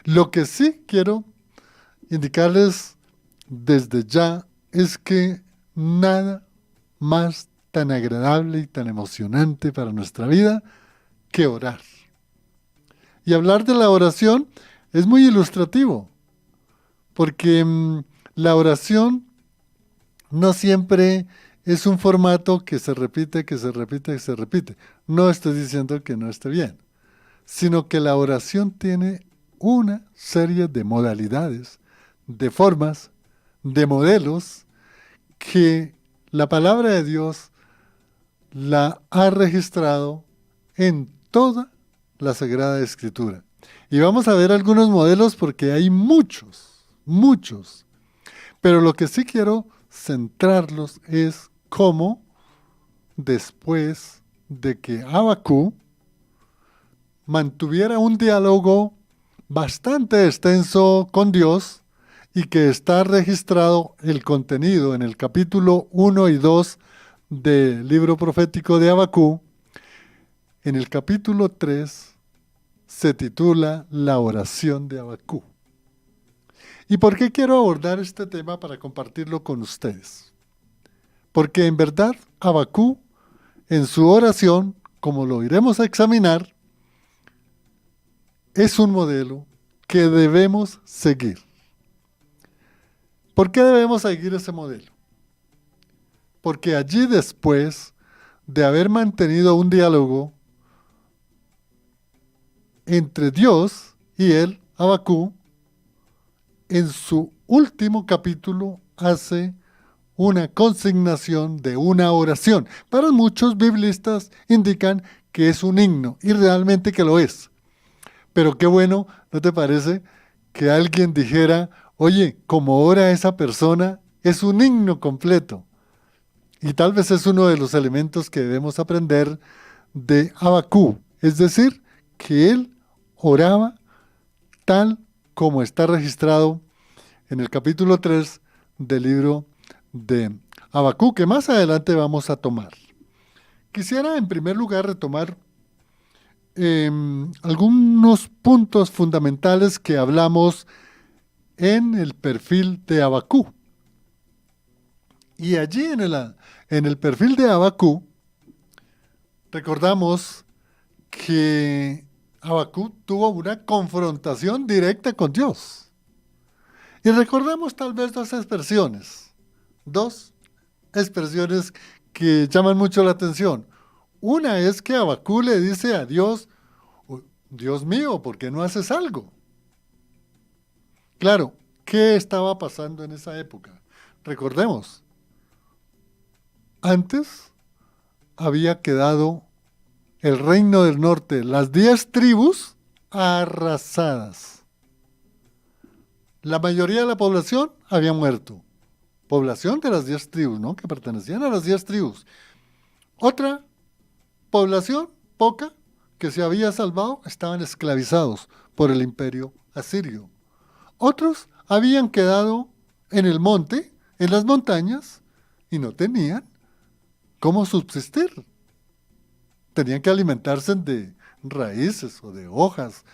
Lo que sí quiero indicarles desde ya es que nada más tan agradable y tan emocionante para nuestra vida que orar. Y hablar de la oración es muy ilustrativo, porque la oración no siempre es un formato que se repite, que se repite, que se repite. No estoy diciendo que no esté bien, sino que la oración tiene una serie de modalidades, de formas, de modelos que la palabra de Dios la ha registrado en toda la Sagrada Escritura. Y vamos a ver algunos modelos porque hay muchos, muchos. Pero lo que sí quiero centrarlos es cómo después de que Abacú mantuviera un diálogo bastante extenso con Dios y que está registrado el contenido en el capítulo 1 y 2 del libro profético de Abacú, en el capítulo 3 se titula La oración de Abacú. ¿Y por qué quiero abordar este tema para compartirlo con ustedes? Porque en verdad Abacú, en su oración, como lo iremos a examinar, es un modelo que debemos seguir. ¿Por qué debemos seguir ese modelo? Porque allí después de haber mantenido un diálogo entre Dios y él, Abacú, en su último capítulo hace una consignación de una oración. Para muchos biblistas indican que es un himno, y realmente que lo es. Pero qué bueno, ¿no te parece? Que alguien dijera, oye, como ora esa persona, es un himno completo. Y tal vez es uno de los elementos que debemos aprender de Abacú, es decir, que él oraba tal como está registrado en el capítulo 3 del libro de Abacú, que más adelante vamos a tomar. Quisiera en primer lugar retomar algunos puntos fundamentales que hablamos en el perfil de Abacú. Y allí en el perfil de Abacú, recordamos que Abacú tuvo una confrontación directa con Dios. Y recordamos tal vez dos expresiones que llaman mucho la atención. Una es que Abacú le dice a Dios, "Oh, Dios mío, ¿por qué no haces algo?". Claro, ¿qué estaba pasando en esa época? Recordemos, antes había quedado el reino del norte, las 10 tribus arrasadas. La mayoría de la población había muerto. Población de las 10 tribus, ¿no? Que pertenecían a las 10 tribus. Otra población, poca, que se había salvado, estaban esclavizados por el imperio asirio. Otros habían quedado en el monte, en las montañas, y no tenían cómo subsistir. Tenían que alimentarse de raíces o de hojas.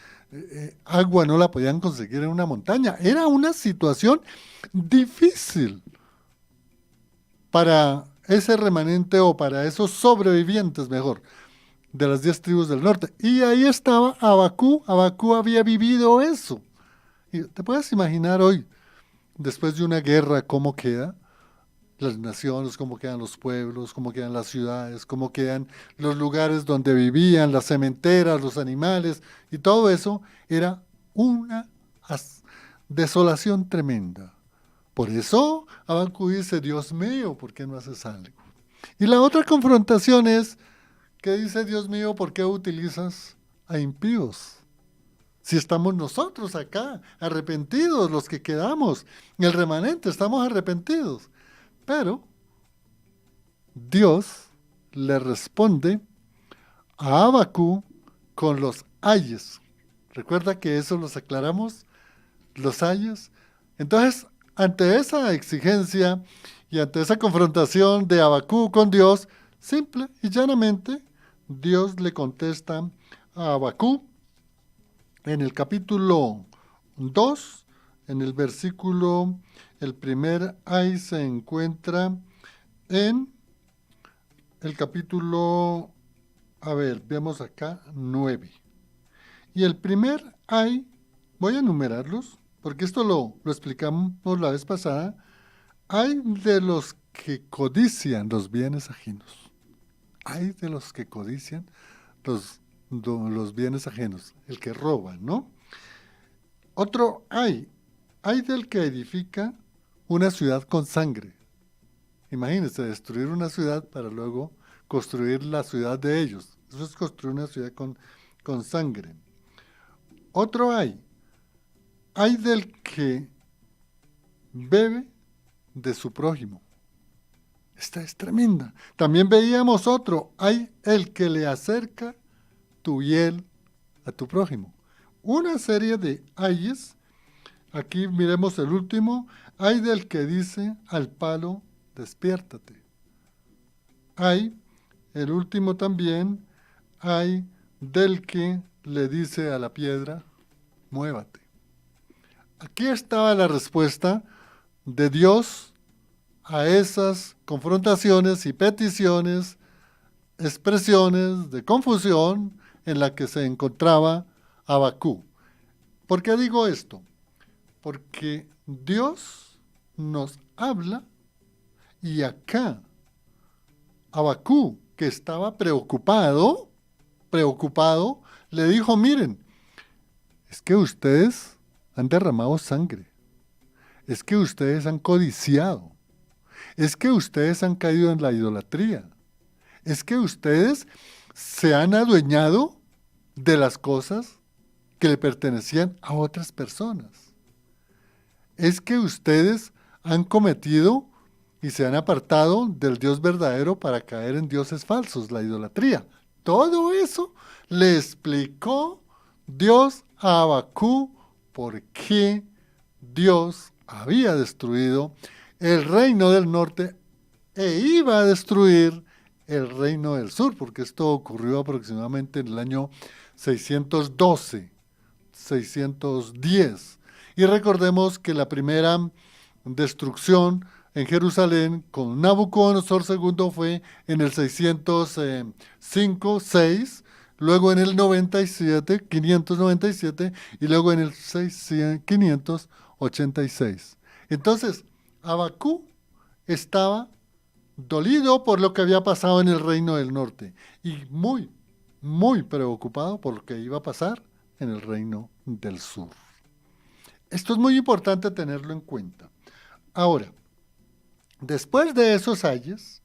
Agua no la podían conseguir en una montaña. Era una situación difícil para ese remanente o para esos sobrevivientes, mejor, de las 10 tribus del norte. Y ahí estaba Abacú. Abacú había vivido eso. Y te puedes imaginar hoy, después de una guerra, cómo queda las naciones, cómo quedan los pueblos, cómo quedan las ciudades, cómo quedan los lugares donde vivían, las cementeras, los animales, y todo eso era una desolación tremenda. Por eso Abacú dice, Dios mío, ¿por qué no haces algo? Y la otra confrontación es que dice, Dios mío, ¿por qué utilizas a impíos? Si estamos nosotros acá, arrepentidos, los que quedamos, el remanente, estamos arrepentidos. Pero Dios le responde a Abacú con los ayes. Recuerda que eso los aclaramos, los ayes. Entonces, ante esa exigencia y ante esa confrontación de Abacú con Dios, simple y llanamente, Dios le contesta a Abacú en el capítulo 2, en el versículo, el primer ay se encuentra en el capítulo, a ver, vemos acá, 9. Y el primer ay, voy a enumerarlos, porque esto lo explicamos la vez pasada. Hay de los que codician los bienes ajenos. Hay de los que codician los bienes ajenos, el que roba, ¿no? Otro hay del que edifica una ciudad con sangre. Imagínense, destruir una ciudad para luego construir la ciudad de ellos. Eso es construir una ciudad con sangre. Otro hay del que bebe de su prójimo. Esta es tremenda. También veíamos otro, hay el que le acerca tu hiel a tu prójimo. Una serie de ayes. Aquí miremos el último. Hay del que dice al palo, despiértate. Hay, el último también, hay del que le dice a la piedra, muévate. Aquí estaba la respuesta de Dios a esas confrontaciones y peticiones, expresiones de confusión en la que se encontraba Abacú. ¿Por qué digo esto? Porque Dios nos habla y acá Abacú, que estaba preocupado, le dijo, miren, es que ustedes han derramado sangre, es que ustedes han codiciado, es que ustedes han caído en la idolatría, es que ustedes se han adueñado de las cosas que le pertenecían a otras personas. Es que ustedes han cometido y se han apartado del Dios verdadero para caer en dioses falsos, la idolatría. Todo eso le explicó Dios a Abacú por qué Dios había destruido el reino del norte e iba a destruir el reino del sur, porque esto ocurrió aproximadamente en el año 612, 610. Y recordemos que la primera destrucción en Jerusalén con Nabucodonosor II fue en el 605, 6, luego en el 97, 597 y luego en el 586. Entonces, Abacú estaba dolido por lo que había pasado en el reino del norte y muy, muy preocupado por lo que iba a pasar en el reino del sur. Esto es muy importante tenerlo en cuenta. Ahora, después de esos ayes,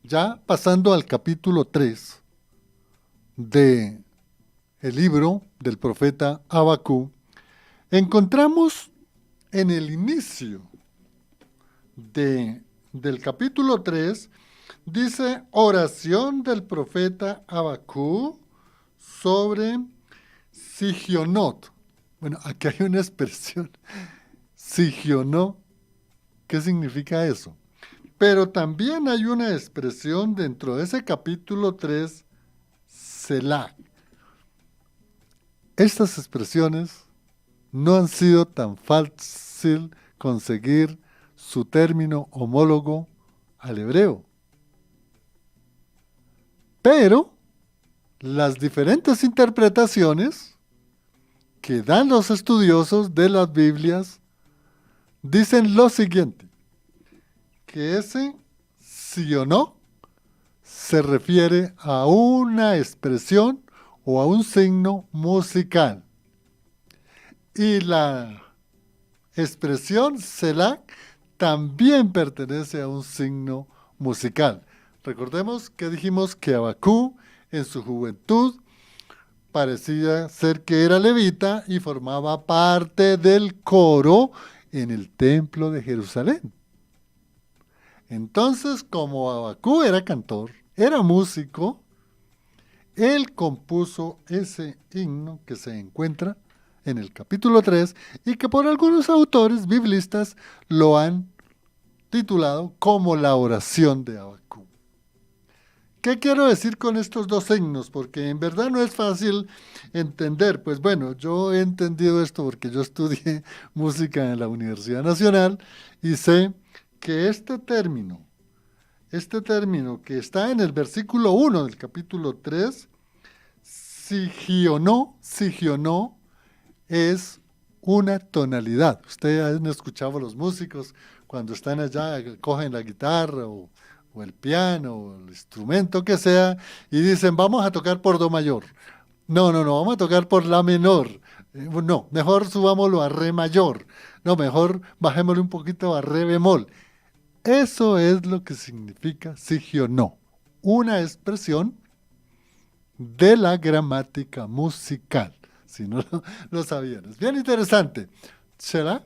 ya pasando al capítulo 3 del libro del profeta Abacú, encontramos en el inicio del capítulo 3, dice oración del profeta Abacú sobre Sigionot. Bueno, aquí hay una expresión, Sigionot. ¿Qué significa eso? Pero también hay una expresión dentro de ese capítulo 3, Selah. Estas expresiones no han sido tan fácil conseguir su término homólogo al hebreo. Pero las diferentes interpretaciones que dan los estudiosos de las Biblias dicen lo siguiente, que ese sí o no se refiere a una expresión o a un signo musical. Y la expresión Selah también pertenece a un signo musical. Recordemos que dijimos que Abacú en su juventud parecía ser que era levita y formaba parte del coro en el templo de Jerusalén. Entonces, como Abacú era cantor, era músico, él compuso ese himno que se encuentra en el capítulo 3 y que por algunos autores biblistas lo han titulado como la oración de Abacú. ¿Qué quiero decir con estos dos signos? Porque en verdad no es fácil entender. Pues bueno, yo he entendido esto porque yo estudié música en la Universidad Nacional y sé que este término que está en el versículo 1 del capítulo 3, sigionó, es una tonalidad. Ustedes han escuchado a los músicos cuando están allá, cogen la guitarra o el piano o el instrumento que sea y dicen, vamos a tocar por do mayor. No, vamos a tocar por la menor. No, mejor subámoslo a re mayor. No, mejor bajémoslo un poquito a re bemol. Eso es lo que significa sigionó, una expresión de la gramática musical, si no lo sabían. Es bien interesante. Shelah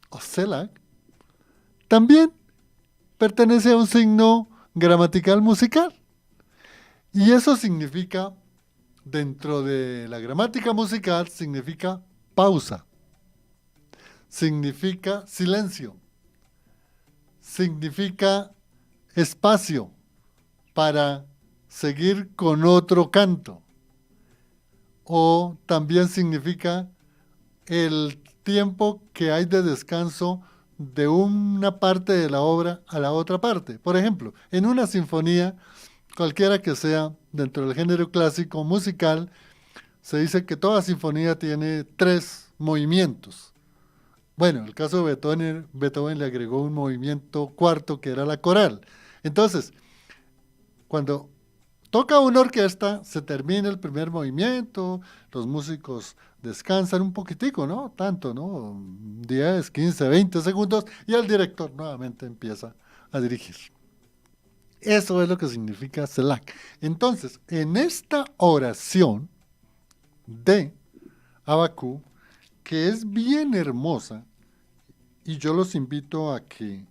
o Selah también pertenece a un signo gramatical musical. Y eso significa, dentro de la gramática musical, significa pausa, significa silencio, significa espacio para seguir con otro canto. O también significa el tiempo que hay de descanso de una parte de la obra a la otra parte. Por ejemplo, en una sinfonía, cualquiera que sea, dentro del género clásico musical, se dice que toda sinfonía tiene 3 movimientos. Bueno, en el caso de Beethoven le agregó un movimiento cuarto que era la coral. Entonces, cuando toca una orquesta, se termina el primer movimiento, los músicos descansan un poquitico, ¿no? Tanto, ¿no? 10, 15, 20 segundos y el director nuevamente empieza a dirigir. Eso es lo que significa Selah. Entonces, en esta oración de Habacuc, que es bien hermosa, y yo los invito a que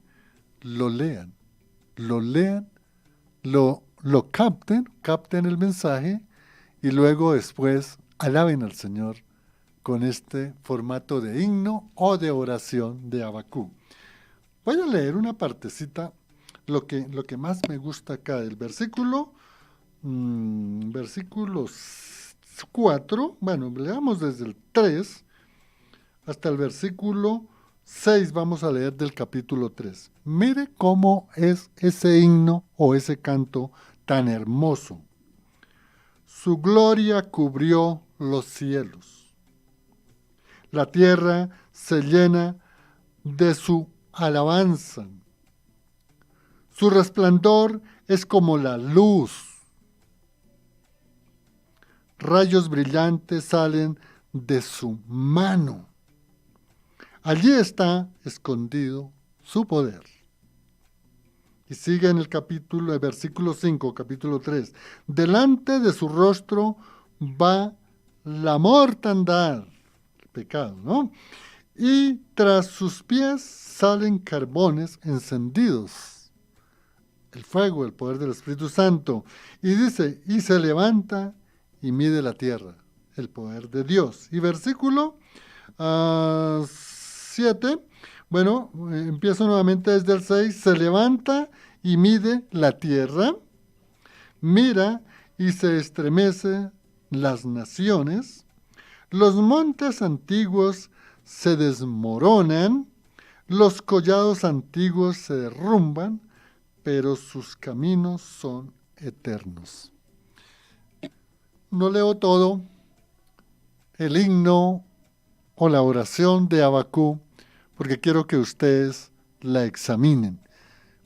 lo lean, lo capten el mensaje y luego después alaben al Señor con este formato de himno o de oración de Habacuc. Voy a leer una partecita, lo que más me gusta acá del versículo 4, bueno, leamos desde el 3 hasta el versículo 6, vamos a leer del capítulo 3. Mire cómo es ese himno o ese canto tan hermoso. Su gloria cubrió los cielos. La tierra se llena de su alabanza. Su resplandor es como la luz. Rayos brillantes salen de su mano. Allí está escondido su poder. Y sigue en el versículo 5, capítulo 3. Delante de su rostro va la mortandad, el pecado, ¿no? Y tras sus pies salen carbones encendidos. El fuego, el poder del Espíritu Santo. Y dice, y se levanta y mide la tierra, el poder de Dios. Y versículo 7, bueno, empiezo nuevamente desde el 6, se levanta y mide la tierra, mira y se estremece las naciones, los montes antiguos se desmoronan, los collados antiguos se derrumban, pero sus caminos son eternos. No leo todo el himno o la oración de Habacuc porque quiero que ustedes la examinen.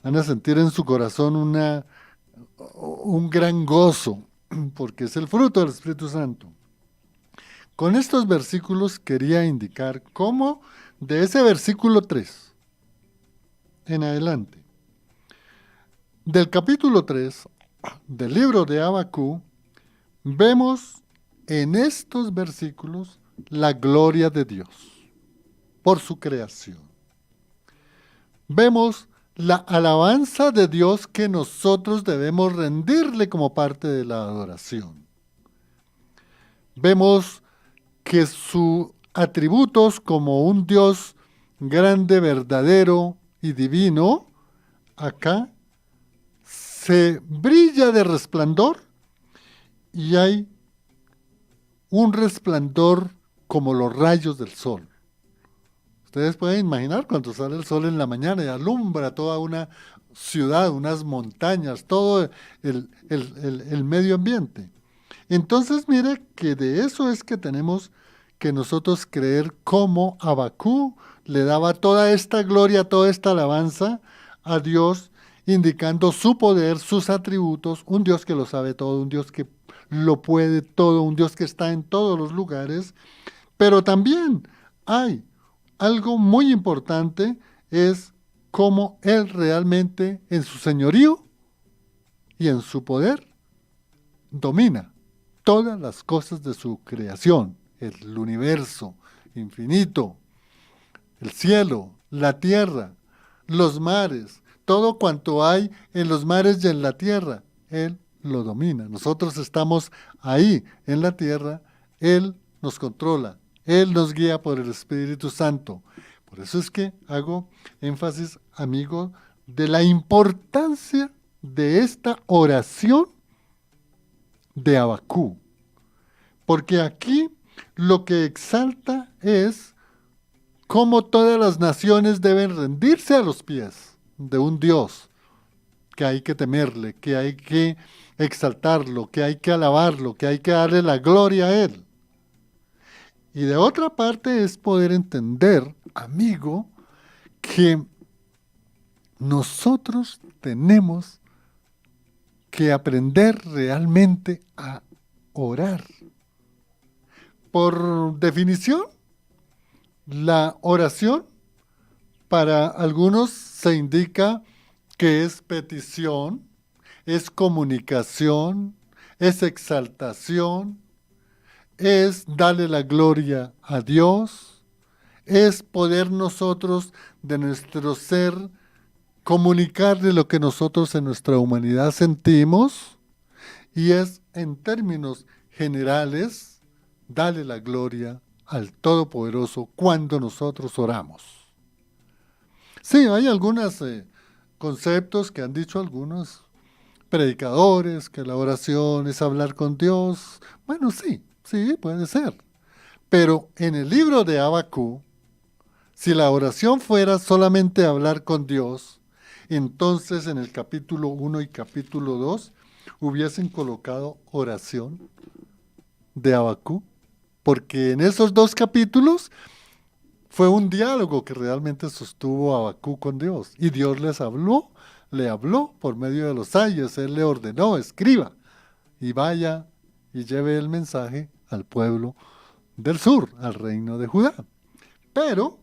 Van a sentir en su corazón un gran gozo porque es el fruto del Espíritu Santo. Con estos versículos quería indicar cómo de ese versículo 3 en adelante, del capítulo 3 del libro de Habacuc, vemos en estos versículos la gloria de Dios por su creación. Vemos la alabanza de Dios que nosotros debemos rendirle como parte de la adoración. Vemos que sus atributos como un Dios grande, verdadero y divino, acá se brilla de resplandor y hay un resplandor como los rayos del sol. Ustedes pueden imaginar cuando sale el sol en la mañana y alumbra toda una ciudad, unas montañas, todo el medio ambiente. Entonces mire que de eso es que tenemos que nosotros creer cómo Habacuc le daba toda esta gloria, toda esta alabanza a Dios, indicando su poder, sus atributos, un Dios que lo sabe todo, un Dios que lo puede todo, un Dios que está en todos los lugares. Pero también hay algo muy importante, es cómo Él realmente en su señorío y en su poder domina todas las cosas de su creación, el universo infinito, el cielo, la tierra, los mares, todo cuanto hay en los mares y en la tierra, Él lo domina. Nosotros estamos ahí en la tierra, Él nos controla, Él nos guía por el Espíritu Santo. Por eso es que hago énfasis, amigo, de la importancia de esta oración de Habacuc. Porque aquí lo que exalta es cómo todas las naciones deben rendirse a los pies de un Dios, que hay que temerle, que hay que exaltarlo, que hay que alabarlo, que hay que darle la gloria a Él. Y de otra parte es poder entender, amigo, que nosotros tenemos que aprender realmente a orar. Por definición, la oración para algunos se indica que es petición, es comunicación, es exaltación, es darle la gloria a Dios, es poder nosotros de nuestro ser comunicarle lo que nosotros en nuestra humanidad sentimos, y es en términos generales darle la gloria al Todopoderoso cuando nosotros oramos. Sí, hay algunos conceptos que han dicho algunos predicadores, que la oración es hablar con Dios. Bueno, sí, puede ser. Pero en el libro de Habacuc, si la oración fuera solamente hablar con Dios, entonces en el capítulo 1 y capítulo 2 hubiesen colocado oración de Habacuc, porque en esos dos capítulos fue un diálogo que realmente sostuvo Habacuc con Dios, y Dios le habló por medio de los ayes, Él le ordenó, escriba, y vaya y lleve el mensaje al pueblo del sur, al reino de Judá. Pero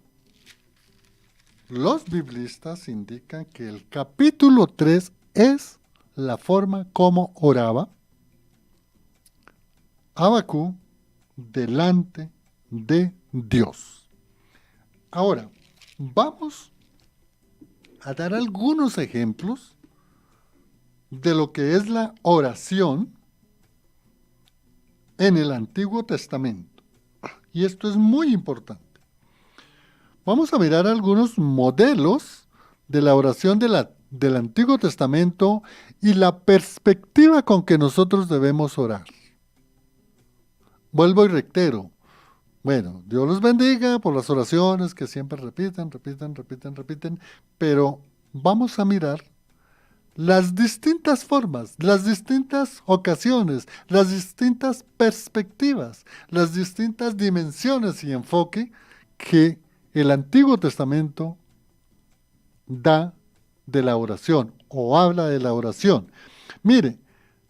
los biblistas indican que el capítulo 3 es la forma como oraba Habacuc delante de Dios. Ahora, vamos a dar algunos ejemplos de lo que es la oración en el Antiguo Testamento. Y esto es muy importante. Vamos a mirar algunos modelos de la oración del Antiguo Testamento y la perspectiva con que nosotros debemos orar. Vuelvo y reitero. Bueno, Dios los bendiga por las oraciones que siempre repiten, pero vamos a mirar las distintas formas, las distintas ocasiones, las distintas perspectivas, las distintas dimensiones y enfoque que el Antiguo Testamento da de la oración o habla de la oración. Mire,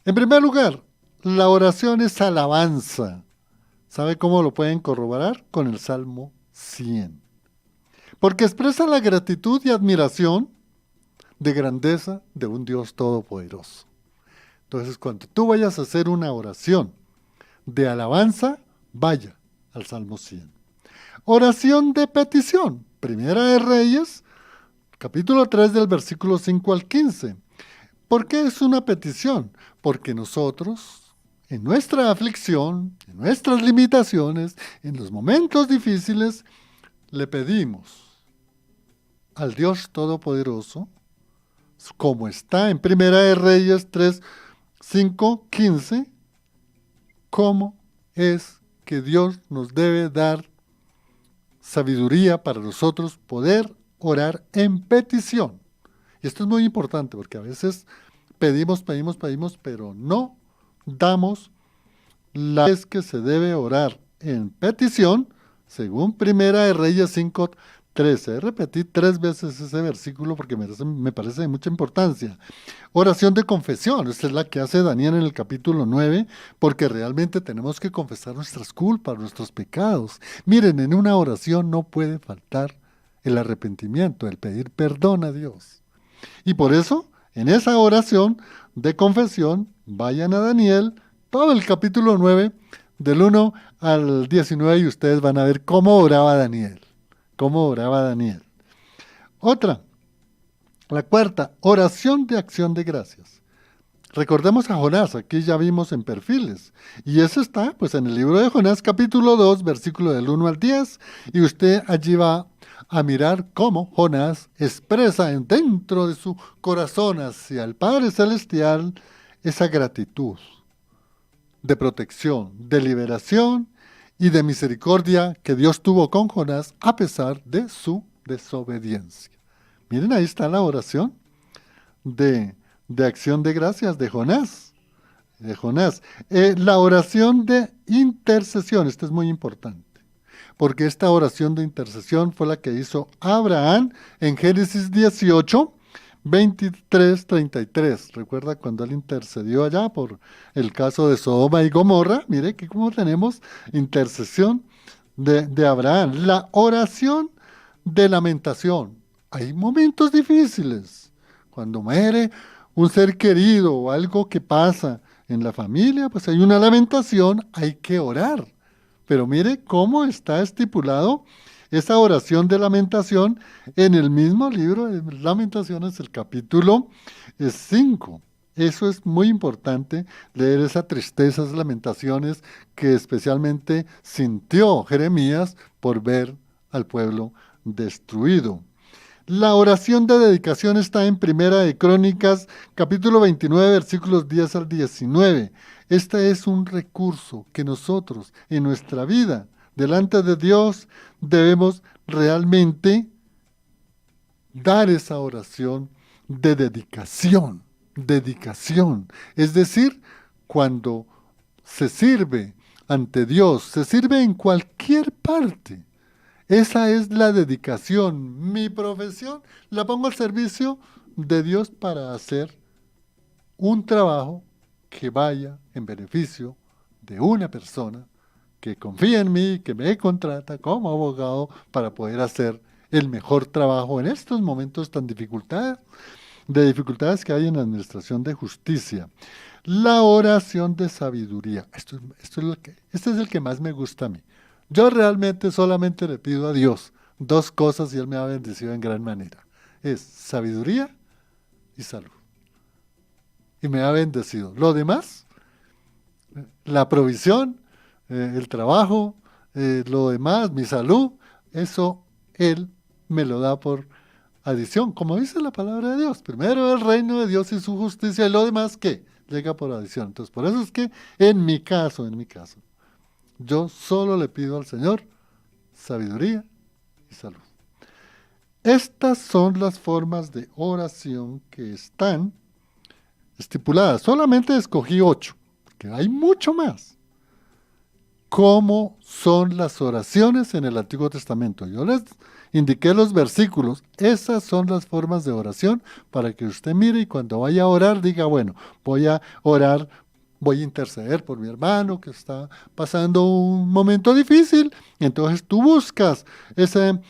en primer lugar, la oración es alabanza. ¿Sabe cómo lo pueden corroborar? Con el Salmo 100. Porque expresa la gratitud y admiración de grandeza de un Dios todopoderoso. Entonces, cuando tú vayas a hacer una oración de alabanza, vaya al Salmo 100. Oración de petición. Primera de Reyes, capítulo 3 del versículo 5 al 15. ¿Por qué es una petición? Porque nosotros, en nuestra aflicción, en nuestras limitaciones, en los momentos difíciles, le pedimos al Dios Todopoderoso como está en Primera de Reyes 3, 5, 15, cómo es que Dios nos debe dar sabiduría para nosotros poder orar en petición. Y esto es muy importante porque a veces pedimos, pero no damos la vez que se debe orar en petición, según Primera de Reyes 5, 13. Repetí 3 veces ese versículo porque me parece de mucha importancia. Oración de confesión, esta es la que hace Daniel en el capítulo 9, porque realmente tenemos que confesar nuestras culpas, nuestros pecados. Miren, en una oración no puede faltar el arrepentimiento, el pedir perdón a Dios. Y por eso, en esa oración de confesión, vayan a Daniel, todo el capítulo 9, del 1 al 19, y ustedes van a ver cómo oraba Daniel. Cómo oraba Daniel. Otra, la cuarta, oración de acción de gracias. Recordemos a Jonás, aquí ya vimos en perfiles, y eso está pues en el libro de Jonás capítulo 2, versículo del 1 al 10, y usted allí va a mirar cómo Jonás expresa dentro de su corazón hacia el Padre Celestial esa gratitud de protección, de liberación y de misericordia que Dios tuvo con Jonás a pesar de su desobediencia. Miren, ahí está la oración de acción de gracias de Jonás. La oración de intercesión, esta es muy importante, porque esta oración de intercesión fue la que hizo Abraham en Génesis 18, 23, 33. Recuerda cuando él intercedió allá por el caso de Sodoma y Gomorra. Mire que como tenemos intercesión de Abraham. La oración de lamentación. Hay momentos difíciles. Cuando muere un ser querido o algo que pasa en la familia, pues hay una lamentación, hay que orar. Pero mire cómo está estipulado esa oración de lamentación en el mismo libro de Lamentaciones, el capítulo 5. Eso es muy importante, leer esa tristeza, esas lamentaciones que especialmente sintió Jeremías por ver al pueblo destruido. La oración de dedicación está en Primera de Crónicas, capítulo 29, versículos 10 al 19. Este es un recurso que nosotros en nuestra vida, delante de Dios, debemos realmente dar esa oración de dedicación. Dedicación. Es decir, cuando se sirve ante Dios, se sirve en cualquier parte. Esa es la dedicación. Mi profesión la pongo al servicio de Dios para hacer un trabajo que vaya en beneficio de una persona que confía en mí, que me contrata como abogado para poder hacer el mejor trabajo en estos momentos tan de dificultades que hay en la administración de justicia. La oración de sabiduría. Este es el que más me gusta a mí. Yo realmente solamente le pido a Dios 2 cosas y Él me ha bendecido en gran manera. Es sabiduría y salud. Y me ha bendecido. Lo demás, la provisión, el trabajo, lo demás, mi salud, eso Él me lo da por adición. Como dice la palabra de Dios, primero el reino de Dios y su justicia y lo demás, ¿qué? Llega por adición. Entonces, por eso es que en mi caso, yo solo le pido al Señor sabiduría y salud. Estas son las formas de oración que están estipuladas. Solamente escogí 8, que hay mucho más. ¿Cómo son las oraciones en el Antiguo Testamento? Yo les indiqué los versículos. Esas son las formas de oración para que usted mire y cuando vaya a orar diga, bueno, voy a orar, voy a interceder por mi hermano que está pasando un momento difícil. Entonces tú buscas esa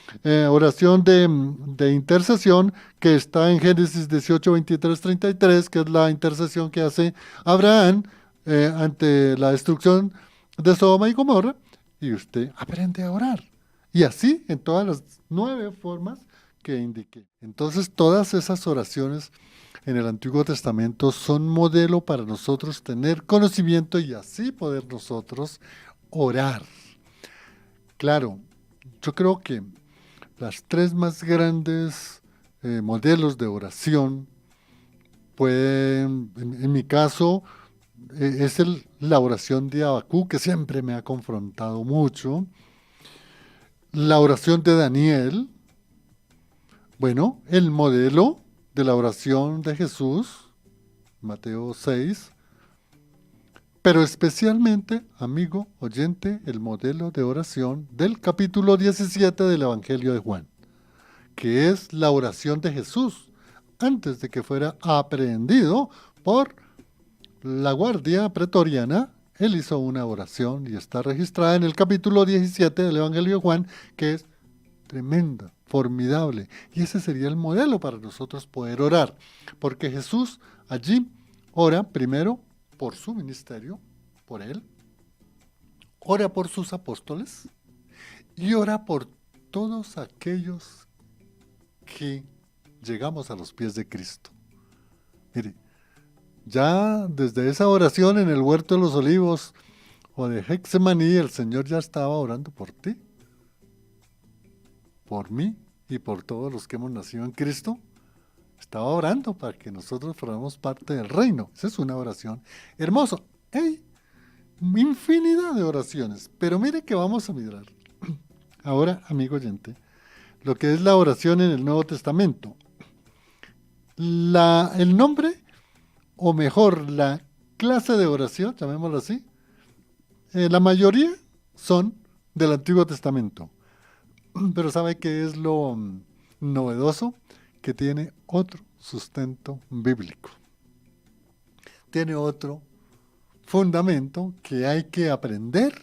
oración de intercesión que está en Génesis 18, 23, 33, que es la intercesión que hace Abraham ante la destrucción de Sodoma y Gomorra, y usted aprende a orar. Y así en todas las 9 formas que indiqué. Entonces todas esas oraciones en el Antiguo Testamento son modelo para nosotros tener conocimiento y así poder nosotros orar. Claro, yo creo que las 3 más grandes modelos de oración puede, en mi caso, es la oración de Abacú, que siempre me ha confrontado mucho. La oración de Daniel, bueno, el modelo de la oración de Jesús, Mateo 6, pero especialmente, amigo oyente, el modelo de oración del capítulo 17 del Evangelio de Juan, que es la oración de Jesús antes de que fuera aprehendido por la guardia pretoriana. Él hizo una oración y está registrada en el capítulo 17 del Evangelio de Juan, que es tremenda, formidable. Y ese sería el modelo para nosotros poder orar, porque Jesús allí ora primero por su ministerio, por él, ora por sus apóstoles y ora por todos aquellos que llegamos a los pies de Cristo. Mire, ya desde esa oración en el huerto de los olivos o de Getsemaní, el Señor ya estaba orando por ti, por mí y por todos los que hemos nacido en Cristo. Estaba orando para que nosotros formamos parte del reino. Esa es una oración hermosa. Hay infinidad de oraciones, pero mire que vamos a mirar ahora, amigo oyente, lo que es la oración en el Nuevo Testamento. El nombre, o mejor, la clase de oración, llamémoslo así, la mayoría son del Antiguo Testamento. Pero ¿sabe qué es lo novedoso? Que tiene otro sustento bíblico. Tiene otro fundamento que hay que aprender,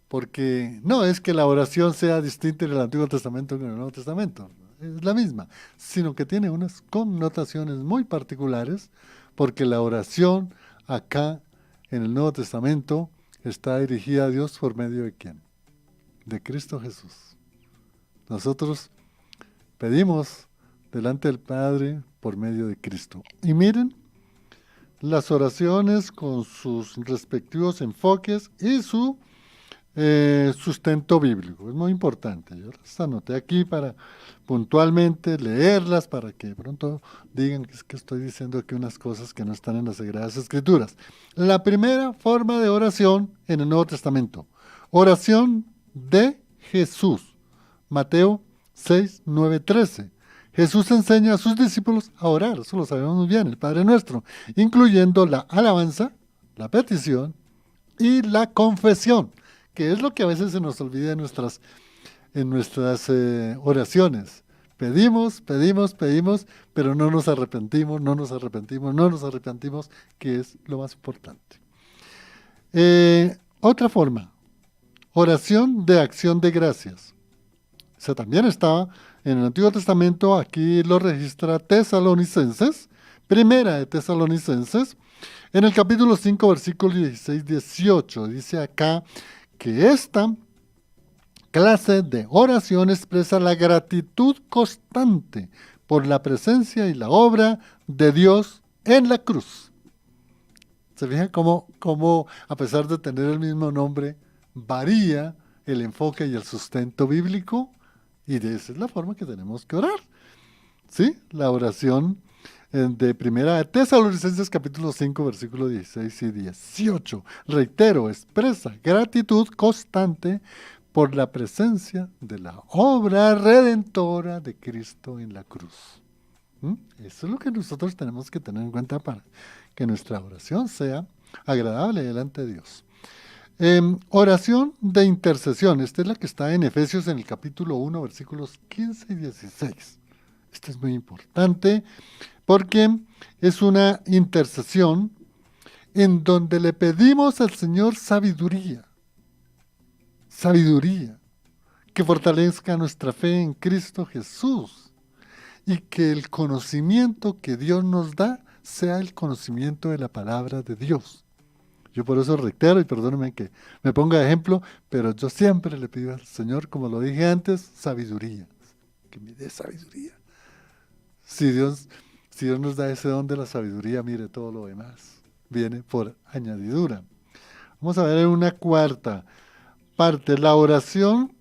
porque no es que la oración sea distinta en el Antiguo Testamento que en el Nuevo Testamento, es la misma, sino que tiene unas connotaciones muy particulares, porque la oración acá en el Nuevo Testamento está dirigida a Dios por medio de ¿quién? De Cristo Jesús. Nosotros pedimos delante del Padre por medio de Cristo. Y miren las oraciones con sus respectivos enfoques y su sustento bíblico. Es muy importante. Yo las anoté aquí para puntualmente leerlas, para que de pronto digan que es que estoy diciendo aquí unas cosas que no están en las Sagradas Escrituras. La primera forma de oración en el Nuevo Testamento. Oración de Jesús. Mateo 6, 9, 13. Jesús enseña a sus discípulos a orar, eso lo sabemos muy bien, el Padre Nuestro, incluyendo la alabanza, la petición y la confesión, que es lo que a veces se nos olvida en nuestras oraciones. Pedimos, pedimos, pedimos, pero no nos arrepentimos, no nos arrepentimos, no nos arrepentimos, que es lo más importante. Otra forma, oración de acción de gracias. Esa también estaba en el Antiguo Testamento, aquí lo registra Tesalonicenses, primera de Tesalonicenses, en el capítulo 5, versículo 16-18, dice acá que esta clase de oración expresa la gratitud constante por la presencia y la obra de Dios en la cruz. ¿Se fijan cómo a pesar de tener el mismo nombre, varía el enfoque y el sustento bíblico? Y de esa es la forma que tenemos que orar. ¿Sí? La oración de primera de Tesalonicenses capítulo 5, versículos 16 y 18. Reitero, expresa gratitud constante por la presencia de la obra redentora de Cristo en la cruz. Eso es lo que nosotros tenemos que tener en cuenta para que nuestra oración sea agradable delante de Dios. Oración de intercesión. Esta es la que está en Efesios en el capítulo 1, versículos 15 y 16. Esta es muy importante porque es una intercesión en donde le pedimos al Señor sabiduría, que fortalezca nuestra fe en Cristo Jesús y que el conocimiento que Dios nos da sea el conocimiento de la palabra de Dios. Yo por eso reitero, y perdónenme que me ponga de ejemplo, pero yo siempre le pido al Señor, como lo dije antes, sabiduría, que me dé sabiduría. Si Dios nos da ese don de la sabiduría, mire, todo lo demás viene por añadidura. Vamos a ver en una cuarta parte, la oración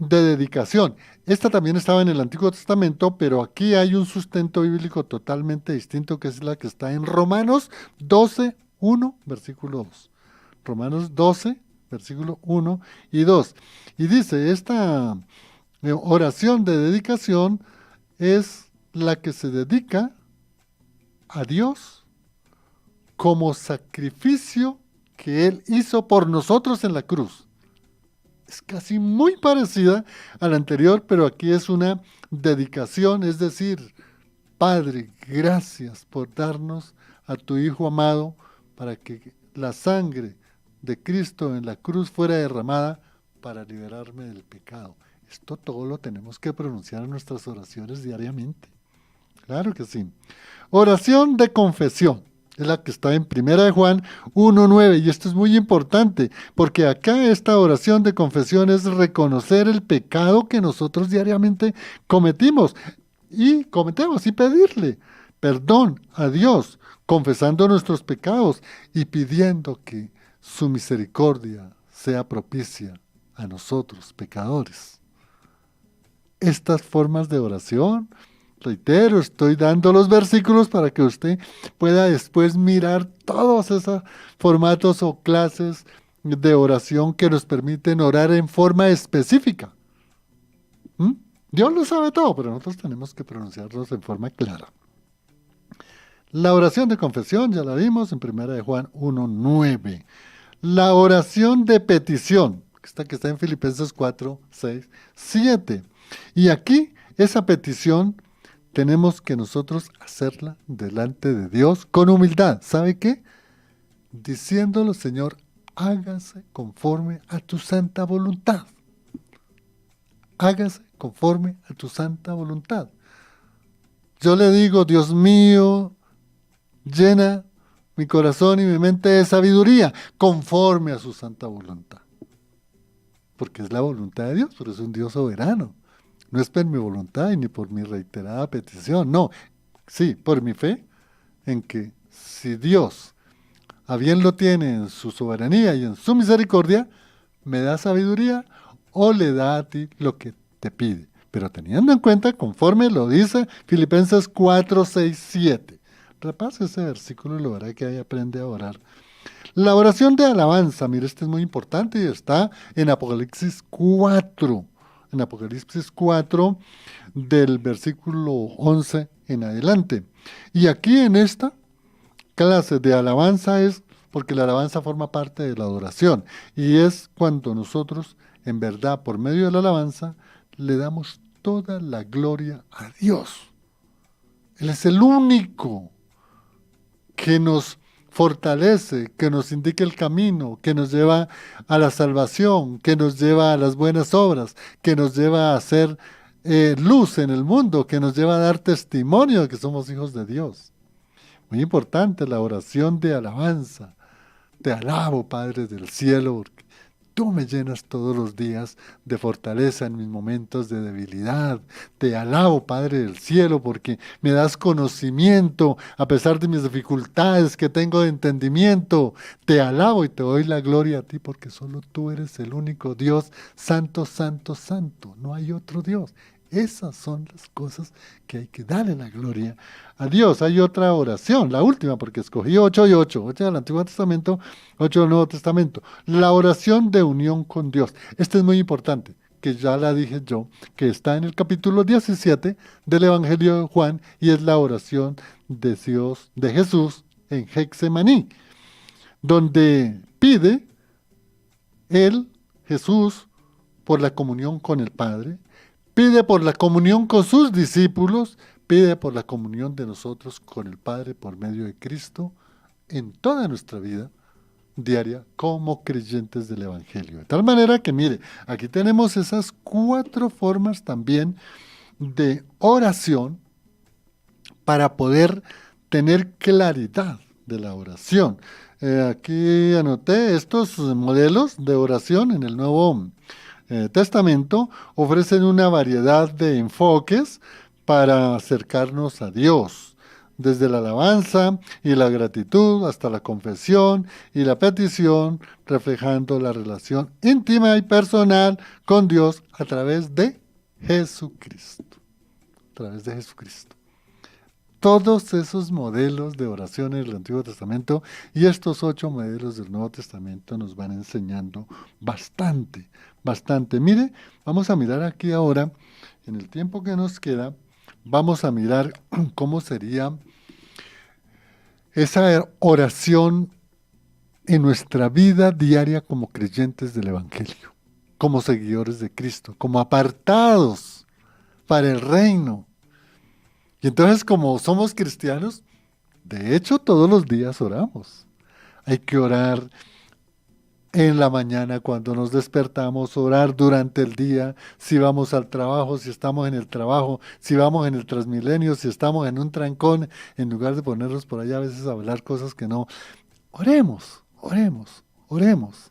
de dedicación. Esta también estaba en el Antiguo Testamento, pero aquí hay un sustento bíblico totalmente distinto, que es la que está en Romanos 12, 1, versículo 2. Romanos 12, versículo 1 y 2. Y dice, esta oración de dedicación es la que se dedica a Dios como sacrificio que Él hizo por nosotros en la cruz. Es casi muy parecida a la anterior, pero aquí es una dedicación, es decir, Padre, gracias por darnos a tu Hijo amado para que la sangre de Cristo en la cruz fuera derramada para liberarme del pecado. Esto todo lo tenemos que pronunciar en nuestras oraciones diariamente. Claro que sí. Oración de confesión. Es la que está en 1 de Juan 1:9, y esto es muy importante, porque acá esta oración de confesión es reconocer el pecado que nosotros diariamente cometemos y pedirle perdón a Dios, confesando nuestros pecados y pidiendo que su misericordia sea propicia a nosotros, pecadores. Estas formas de oración, reitero, estoy dando los versículos para que usted pueda después mirar todos esos formatos o clases de oración que nos permiten orar en forma específica. ¿Mm? Dios lo sabe todo, pero nosotros tenemos que pronunciarlos en forma clara. La oración de confesión, ya la vimos en 1 de Juan 1:9. La oración de petición, esta que está en Filipenses 4, 6, 7. Y aquí, esa petición, tenemos que nosotros hacerla delante de Dios con humildad. ¿Sabe qué? Diciéndolo, Señor, hágase conforme a tu santa voluntad. Hágase conforme a tu santa voluntad. Yo le digo, Dios mío, llena mi corazón y mi mente de sabiduría, conforme a su santa voluntad. Porque es la voluntad de Dios, pero es un Dios soberano. No es por mi voluntad y ni por mi reiterada petición, no. Sí, por mi fe en que si Dios a bien lo tiene en su soberanía y en su misericordia, me da sabiduría o le da a ti lo que te pide. Pero teniendo en cuenta, conforme lo dice Filipenses 4, 6, 7. Repase ese versículo y lo verá que ahí aprende a orar. La oración de alabanza, mire, este es muy importante y está en Apocalipsis 4. En Apocalipsis 4, del versículo 11 en adelante. Y aquí en esta clase de alabanza es, porque la alabanza forma parte de la adoración, y es cuando nosotros, en verdad, por medio de la alabanza, le damos toda la gloria a Dios. Él es el único que nos fortalece, que nos indica el camino, que nos lleva a la salvación, que nos lleva a las buenas obras, que nos lleva a ser luz en el mundo, que nos lleva a dar testimonio de que somos hijos de Dios. Muy importante la oración de alabanza. Te alabo, Padre del cielo, porque tú me llenas todos los días de fortaleza en mis momentos de debilidad. Te alabo, Padre del cielo, porque me das conocimiento a pesar de mis dificultades que tengo de entendimiento. Te alabo y te doy la gloria a ti, porque solo tú eres el único Dios, santo, santo, santo. No hay otro Dios. Esas son las cosas que hay que darle la gloria a Dios. Hay otra oración, la última, porque escogí 8 y 8, 8 del Antiguo Testamento, 8 del Nuevo Testamento. La oración de unión con Dios. Esta es muy importante, que ya la dije yo, que está en el capítulo 17 del Evangelio de Juan, y es la oración de Dios, de Jesús en Getsemaní, donde pide él, Jesús, por la comunión con el Padre, pide por la comunión con sus discípulos, pide por la comunión de nosotros con el Padre por medio de Cristo en toda nuestra vida diaria como creyentes del Evangelio. De tal manera que, mire, aquí tenemos esas 4 formas también de oración para poder tener claridad de la oración. Aquí anoté estos modelos de oración en el Nuevo Testamento, ofrecen una variedad de enfoques para acercarnos a Dios, desde la alabanza y la gratitud hasta la confesión y la petición, reflejando la relación íntima y personal con Dios a través de Jesucristo. A través de Jesucristo. Todos esos modelos de oraciones del Antiguo Testamento y estos 8 modelos del Nuevo Testamento nos van enseñando bastante, bastante. Mire, vamos a mirar aquí ahora, en el tiempo que nos queda, vamos a mirar cómo sería esa oración en nuestra vida diaria como creyentes del Evangelio, como seguidores de Cristo, como apartados para el reino. Y entonces, como somos cristianos, de hecho todos los días oramos. Hay que orar en la mañana cuando nos despertamos, orar durante el día, si vamos al trabajo, si estamos en el trabajo, si vamos en el Transmilenio, si estamos en un trancón, en lugar de ponernos por allá a veces a hablar cosas que no. Oremos, oremos, oremos.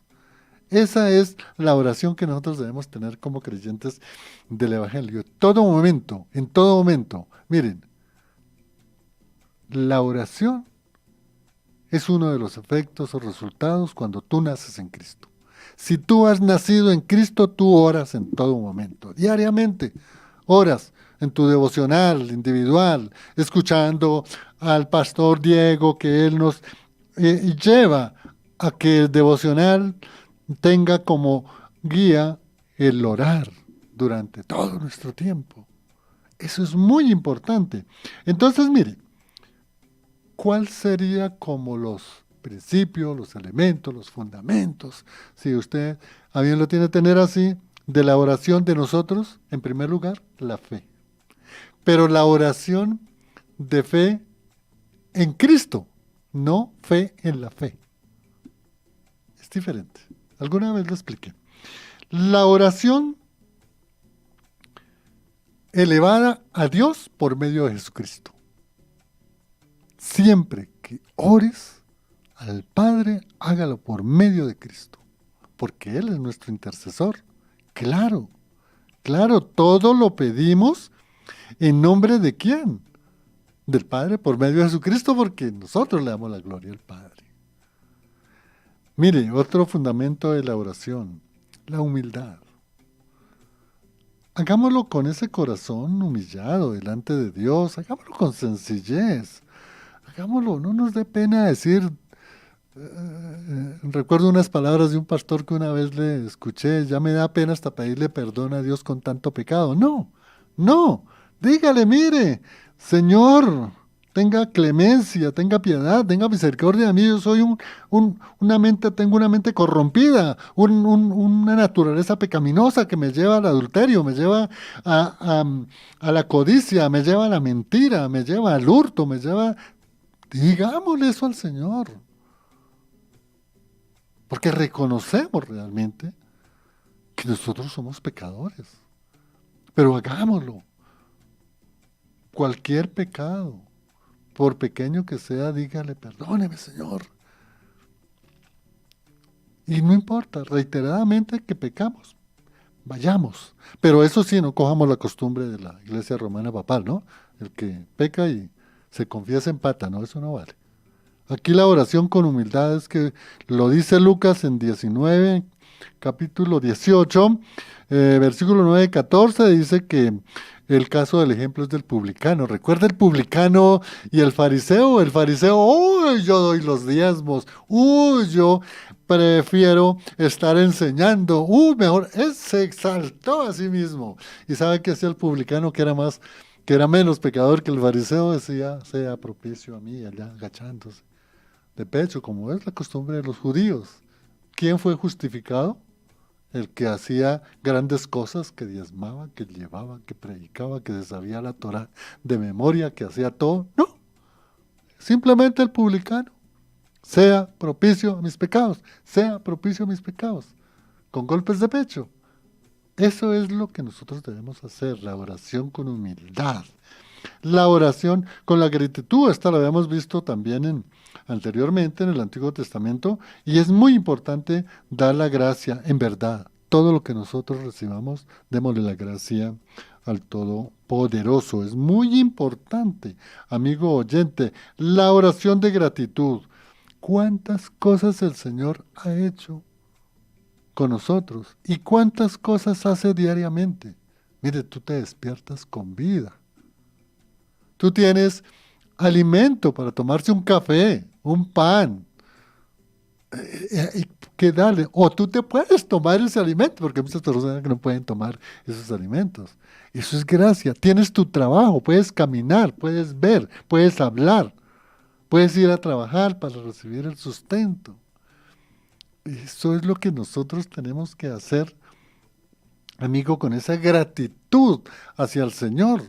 Esa es la oración que nosotros debemos tener como creyentes del Evangelio. En todo momento, miren, la oración es uno de los efectos o resultados cuando tú naces en Cristo. Si tú has nacido en Cristo, tú oras en todo momento, diariamente. Oras en tu devocional individual, escuchando al pastor Diego, que él nos lleva a que el devocional tenga como guía el orar durante todo nuestro tiempo. Eso es muy importante. Entonces, mire, ¿cuál sería como los principios, los elementos, los fundamentos, si usted a bien lo tiene que tener así, de la oración de nosotros? En primer lugar, la fe. Pero la oración de fe en Cristo, no fe en la fe. Es diferente. Alguna vez lo expliqué. La oración elevada a Dios por medio de Jesucristo. Siempre que ores al Padre, hágalo por medio de Cristo, porque Él es nuestro intercesor. Claro, claro, todo lo pedimos en nombre de ¿quién? Del Padre por medio de Jesucristo, porque nosotros le damos la gloria al Padre. Mire, otro fundamento de la oración, la humildad. Hagámoslo con ese corazón humillado delante de Dios, hagámoslo con sencillez. Hagámoslo, no nos dé pena decir. Recuerdo unas palabras de un pastor que una vez le escuché: ya me da pena hasta pedirle perdón a Dios con tanto pecado. No, no, dígale, mire, Señor, tenga clemencia, tenga piedad, tenga misericordia de mí. Yo soy tengo una mente corrompida, una naturaleza pecaminosa que me lleva al adulterio, me lleva a la codicia, me lleva a la mentira, me lleva al hurto, digámosle eso al Señor. Porque reconocemos realmente que nosotros somos pecadores. Pero hagámoslo. Cualquier pecado, por pequeño que sea, dígale: perdóneme, Señor. Y no importa, reiteradamente que pecamos, vayamos. Pero eso sí, no cojamos la costumbre de la Iglesia Romana Papal, ¿no? El que peca y se confiesa en pata, ¿no? Eso no vale. Aquí la oración con humildad es que lo dice Lucas en 19, capítulo 18, versículo 9 y 14, dice que el caso del ejemplo es del publicano. ¿Recuerda el publicano y el fariseo? El fariseo: uy, yo doy los diezmos, uy, yo prefiero estar enseñando, mejor. Él se exaltó a sí mismo. ¿Y sabe qué hacía el publicano, que era menos pecador que el fariseo? Decía: sea propicio a mí, allá agachándose de pecho, como es la costumbre de los judíos. ¿Quién fue justificado? El que hacía grandes cosas, que diezmaba, que llevaba, que predicaba, que se sabía la Torá de memoria, que hacía todo. No, simplemente el publicano. Sea propicio a mis pecados, sea propicio a mis pecados, con golpes de pecho. Eso es lo que nosotros debemos hacer, la oración con humildad. La oración con la gratitud, esta la habíamos visto también anteriormente en el Antiguo Testamento, y es muy importante dar la gracia en verdad, todo lo que nosotros recibamos, démosle la gracia al Todopoderoso. Es muy importante, amigo oyente, la oración de gratitud. ¿Cuántas cosas el Señor ha hecho con nosotros? ¿Y cuántas cosas hace diariamente? Mire, tú te despiertas con vida. Tú tienes alimento para tomarse un café, un pan, y que darle. O tú te puedes tomar ese alimento, porque hay muchas personas que no pueden tomar esos alimentos. Eso es gracia. Tienes tu trabajo, puedes caminar, puedes ver, puedes hablar, puedes ir a trabajar para recibir el sustento. Eso es lo que nosotros tenemos que hacer, amigo, con esa gratitud hacia el Señor.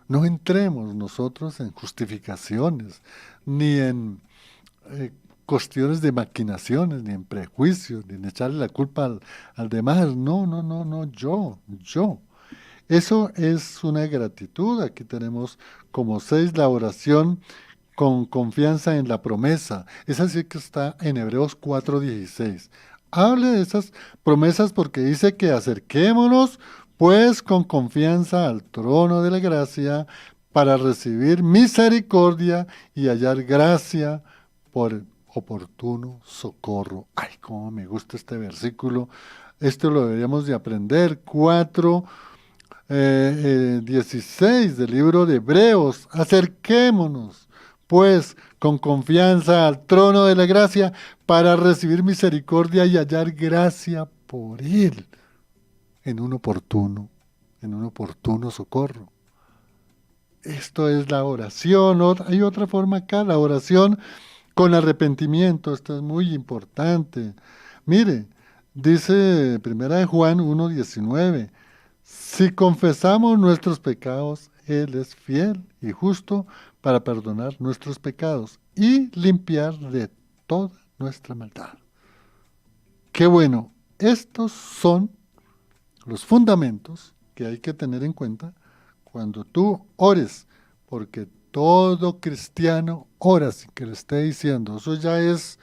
No entremos nosotros en justificaciones, ni en eh, cuestiones de maquinaciones, ni en prejuicios, ni en echarle la culpa al demás. No, no, no, no, yo. Eso es una gratitud. Aquí tenemos como 6 la oración con confianza en la promesa. Esa sí que está en Hebreos 4:16. Hable de esas promesas porque dice que acerquémonos pues con confianza al trono de la gracia para recibir misericordia y hallar gracia por el oportuno socorro. Ay, cómo me gusta este versículo. Esto lo deberíamos de aprender. 4:16 del libro de Hebreos. Acerquémonos pues con confianza al trono de la gracia para recibir misericordia y hallar gracia por él en un oportuno socorro. Esto es la oración. Hay otra forma acá, la oración con arrepentimiento. Esto es muy importante. Mire, dice Primera de Juan 1:19, si confesamos nuestros pecados, Él es fiel y justo para perdonar nuestros pecados y limpiar de toda nuestra maldad. Qué bueno, estos son los fundamentos que hay que tener en cuenta cuando tú ores, porque todo cristiano ora sin que le esté diciendo. Eso ya es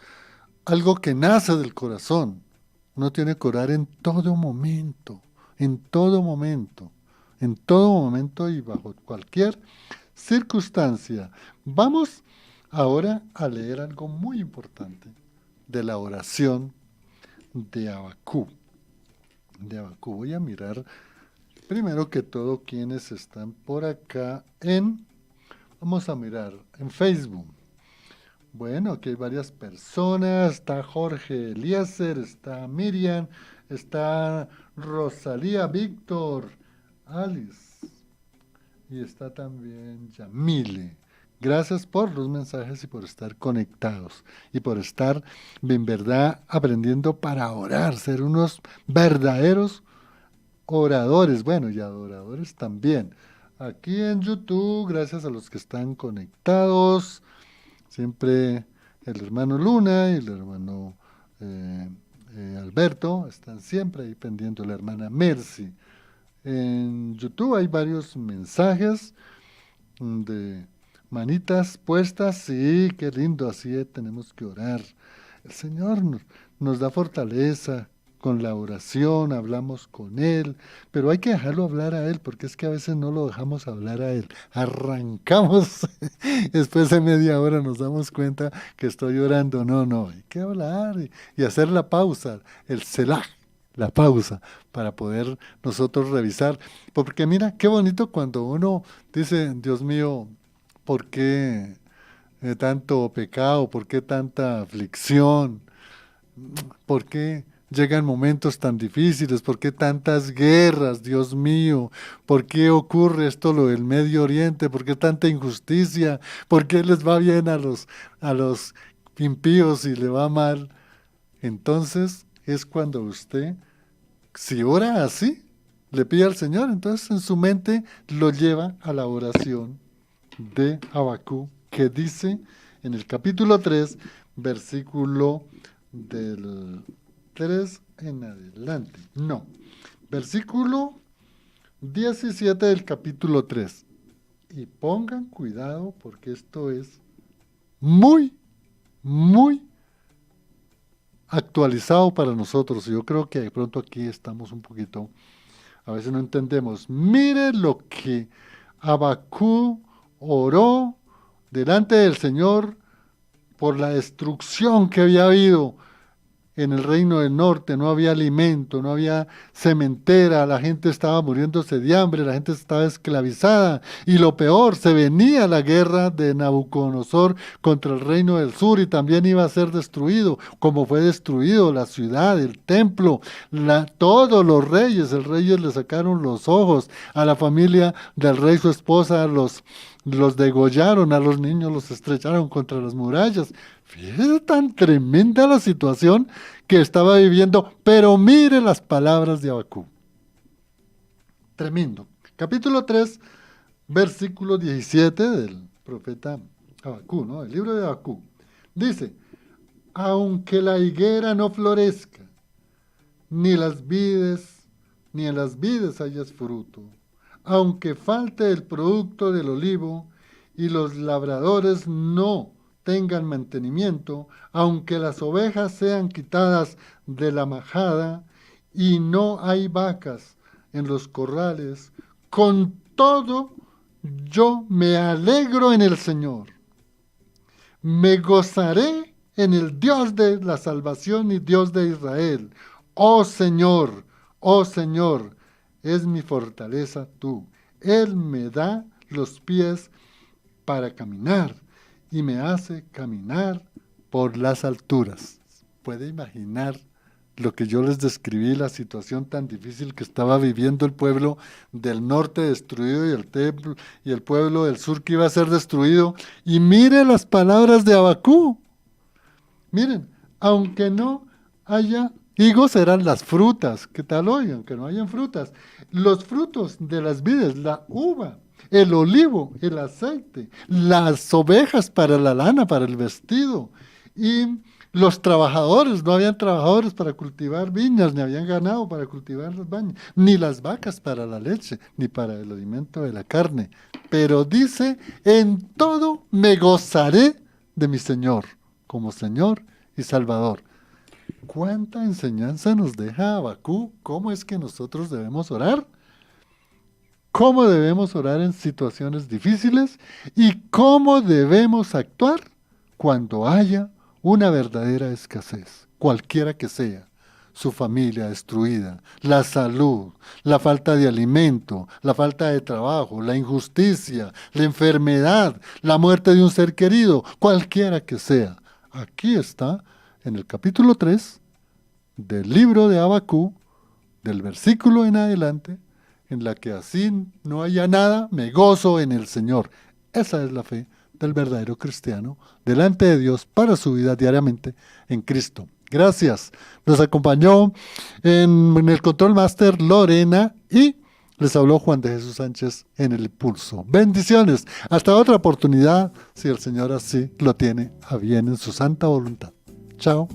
algo que nace del corazón. Uno tiene que orar en todo momento, en todo momento, en todo momento y bajo cualquier circunstancia. Vamos ahora a leer algo muy importante de la oración de Abacú. Voy a mirar primero que todo quienes están por acá vamos a mirar en Facebook. Bueno, aquí hay varias personas, está Jorge Eliezer, está Miriam, está Rosalía, Víctor, Alice y está también Yamile. Gracias por los mensajes y por estar conectados y por estar en verdad aprendiendo para orar, ser unos verdaderos oradores, bueno, y adoradores también. Aquí en YouTube, gracias a los que están conectados, siempre el hermano Luna y el hermano Alberto están siempre ahí pendiente, la hermana Mercy. En YouTube hay varios mensajes de manitas puestas, sí, qué lindo, así tenemos que orar. El Señor nos da fortaleza con la oración, hablamos con Él, pero hay que dejarlo hablar a Él, porque es que a veces no lo dejamos hablar a Él. Arrancamos, después de media hora nos damos cuenta que estoy orando. No, no, hay que hablar y hacer la pausa, el selah, la pausa, para poder nosotros revisar. Porque mira, qué bonito cuando uno dice, Dios mío, ¿por qué tanto pecado? ¿Por qué tanta aflicción? ¿Por qué llegan momentos tan difíciles? ¿Por qué tantas guerras, Dios mío? ¿Por qué ocurre esto lo del Medio Oriente? ¿Por qué tanta injusticia? ¿Por qué les va bien a los impíos y le va mal? Entonces es cuando usted, si ora así, le pide al Señor, entonces en su mente lo lleva a la oración de Abacú, que dice en el capítulo 3, versículo del 3 en adelante. No, versículo 17 del capítulo 3. Y pongan cuidado porque esto es muy, muy actualizado para nosotros. Yo creo que de pronto aquí estamos un poquito, a veces no entendemos. Mire lo que Habacuc oró delante del Señor por la destrucción que había habido en el reino del norte. No había alimento, no había cementera, la gente estaba muriéndose de hambre, la gente estaba esclavizada, y lo peor, se venía la guerra de Nabucodonosor contra el reino del sur, y también iba a ser destruido, como fue destruido la ciudad, el templo, todos los reyes. El reyes le sacaron los ojos a la familia del rey, su esposa, los degollaron, a los niños los estrecharon contra las murallas. Fíjese tan tremenda la situación que estaba viviendo, pero mire las palabras de Habacuc. Tremendo. Capítulo 3, versículo 17 del profeta Habacuc, ¿no? El libro de Habacuc. Dice: aunque la higuera no florezca, ni en las vides hayas fruto, aunque falte el producto del olivo y los labradores no tengan mantenimiento, aunque las ovejas sean quitadas de la majada y no hay vacas en los corrales, con todo yo me alegro en el Señor. Me gozaré en el Dios de la salvación y Dios de Israel. Oh Señor, es mi fortaleza tú. Él me da los pies para caminar y me hace caminar por las alturas. ¿Puede imaginar lo que yo les describí, la situación tan difícil que estaba viviendo el pueblo del norte destruido y el templo y el pueblo del sur que iba a ser destruido? Y mire las palabras de Habacuc. Miren, aunque no haya higos, serán las frutas. ¿Qué tal hoy? Aunque no hayan frutas, los frutos de las vides, la uva, el olivo, el aceite, las ovejas para la lana, para el vestido, y los trabajadores. No habían trabajadores para cultivar viñas, ni habían ganado para cultivar las viñas, ni las vacas para la leche, ni para el alimento de la carne. Pero dice: en todo me gozaré de mi Señor, como Señor y Salvador. ¿Cuánta enseñanza nos deja Habacuc? ¿Cómo es que nosotros debemos orar? ¿Cómo debemos orar en situaciones difíciles? ¿Y cómo debemos actuar cuando haya una verdadera escasez, cualquiera que sea? Su familia destruida, la salud, la falta de alimento, la falta de trabajo, la injusticia, la enfermedad, la muerte de un ser querido, cualquiera que sea. Aquí está, en el capítulo 3 del libro de Habacuc, del versículo en adelante, en la que así no haya nada, me gozo en el Señor. Esa es la fe del verdadero cristiano delante de Dios para su vida diariamente en Cristo. Gracias. Nos acompañó en el Control Master Lorena y les habló Juan de Jesús Sánchez en el Pulso. Bendiciones. Hasta otra oportunidad, si el Señor así lo tiene a bien en su santa voluntad. Chao.